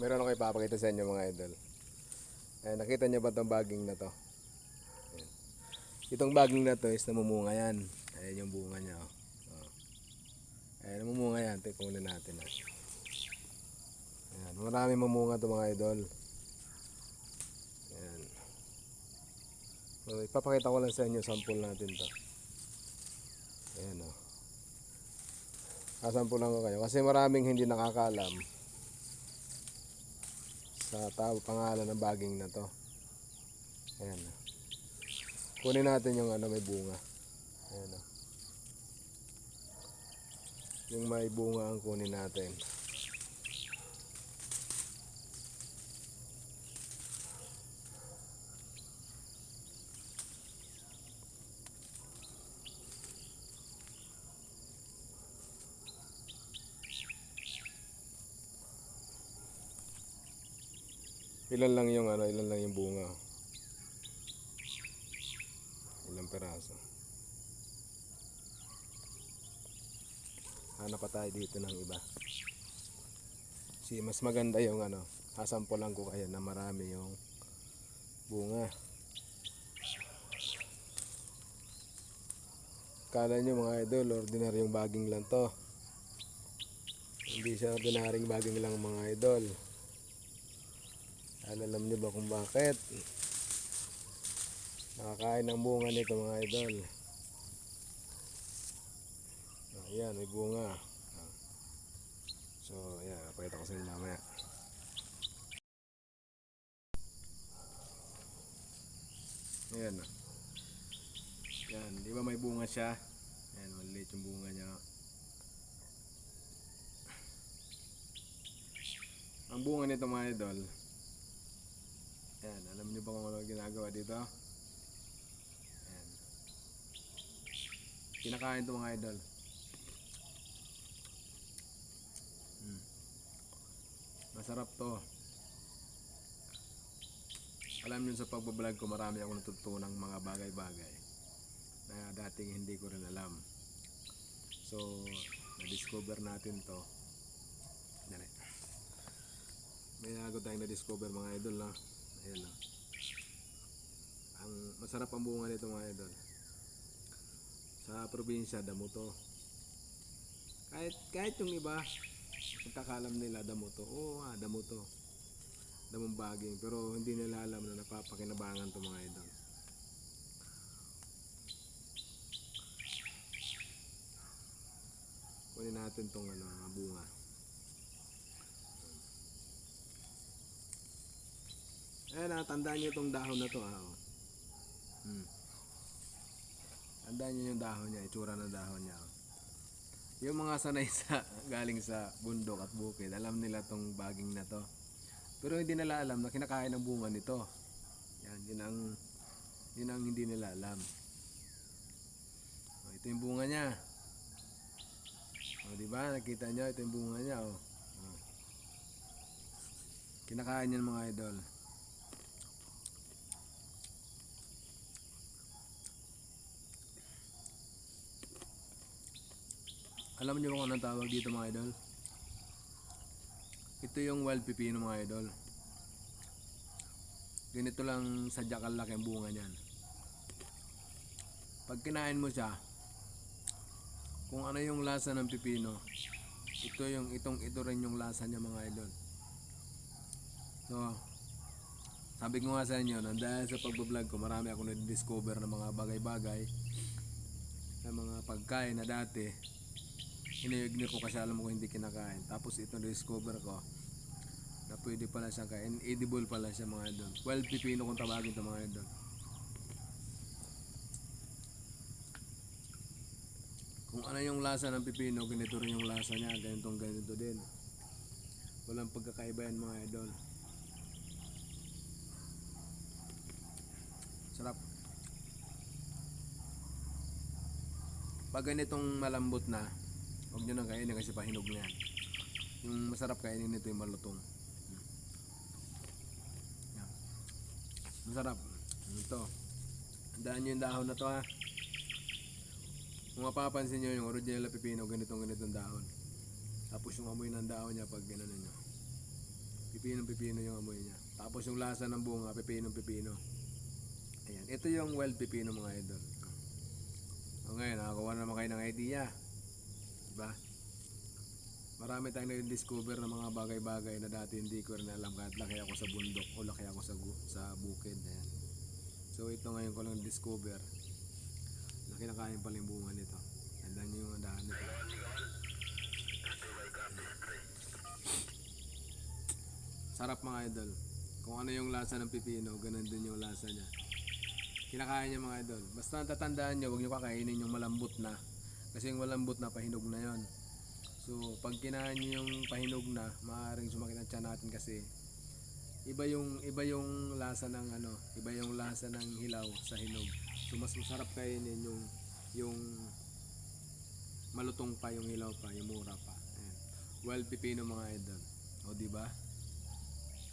Meron ako ipapakita sa inyo mga idol. Ayan, nakita nyo ba itong baging na to? Ayan. Itong baging na to is namumunga yan. Ayan yung bunga niya. Oh. Ayan, namumunga yan. Kunin natin. Ayan, marami mamunga to mga idol. Ayan. So, ipapakita ko lang sa inyo sample natin to. Ayan o. Kasampulan ko kayo kasi maraming hindi nakakaalam sa pangalan ng baging na to. Ayan. Kunin natin yung may bunga. Ayan. Yung may bunga ang kunin natin. Ilan lang yung bunga. Ilang peraso. Hanap pa tayo dito ng iba. Kasi mas maganda yung hasampulan ko kayo na marami yung bunga. Kala nyo mga idol, ordinaryong baging lang to. Hindi siya ordinaryong baging lang mga idol. Alam nyo ba kung bakit? Nakakain ng bunga nito mga idol. Ayan, may bunga. So, ayan, pakita ko sa inyo mamaya. Ayan. Ayan, di ba may bunga siya? Ayan, maliit yung bunga niya. Ang bunga nito mga idol. Ayan, alam nyo ba kung ano ginagawa dito? Ayan. Kinakain ito mga idol. Masarap to. Alam nyo sa pagbablog ko marami akong natutunan mga bagay-bagay na dating hindi ko rin alam. So, na-discover natin to. Dali. May nago tayong na-discover mga idol na. Ayan na. Ang masarap ang bunga nito mga idol. Sa probinsya, damo to. Kahit yung iba, nagkakalam nila damo to. Oo nga, damo to. Damong baging. Pero hindi nila alam na napapakinabangan to mga idol. Kunin natin tong bunga. Ayan, tandaan nyo itong dahon na to. Tandaan nyo yung dahon niya, itsura ng dahon niya. Yung mga sanay galing sa bundok at bukid, alam nila tong baging na to. Pero hindi nila alam na kinakain ng bunga nito. Yan, yun ang hindi nila alam. Ito yung bunga niya. Diba? Nakita nyo, ito yung bunga niya. Kinakain yan mga idol. Alam niyo kung anong tawag dito mga idol? Ito yung wild pipino mga idol. Ganito lang sadya kalaki ang bunga niyan. Pag kinain mo siya, kung ano yung lasa ng pipino, ito rin yung lasa niya mga idol. So, sabi ko nga sa inyo, dahil sa pagbablog ko, marami ako na-discover ng mga bagay-bagay, ng mga pagkain na dati ina-ignore ko kasi alam ko hindi kinakain. Tapos ito na-discover ko na pwede pala siyang kain, edible pala siya mga idol. Wild pipino kung tawagin ito mga idol. Kung ano yung lasa ng pipino, ganito rin yung lasa niya, ganito din. Walang pagkakaiba yan mga idol. Sarap. Pag ganitong malambot na, huwag nyo nang kainin kasi pahinog na yan. Yung masarap kainin nito yung malutong. Yan. Masarap. Ito. Tandaan nyo yung dahon na to ha. Kung mapapansin nyo yung original na pipino, ganitong dahon. Tapos yung amoy ng dahon niya pag gano'n nyo. Pipinong-pipino yung amoy niya. Tapos yung lasa ng bunga, pipinong-pipino. Ayan, ito yung wild pipino mga idol. O ngayon, nakakuha na naman kayo ng idea. Diba? Marami tayong na-discover ng mga bagay-bagay na dati hindi ko rin alam kahit laki ako sa bundok o laki ako sa bukid. Ayan. So ito ngayon ko lang discover. Laki na kain pala yung bunga nito. Tandaan nyo yung andahan nito. Sarap mga idol. Kung ano yung lasa ng pipino, ganun din yung lasa niya. Kinakain niya mga idol. Basta tatandaan nyo, huwag nyo kakainin yung malambot na. Kasi yung malambot na, pahinog na yon. So pag kinain nyo yung pahinog na, maaaring sumakit ang tiyan natin kasi iba yung lasa ng iba yung lasa ng hilaw sa hinog. So mas masarap kainin yung malutong pa, yung hilaw pa, yung mura pa. Ayan. Wild pipino mga idol. O di ba?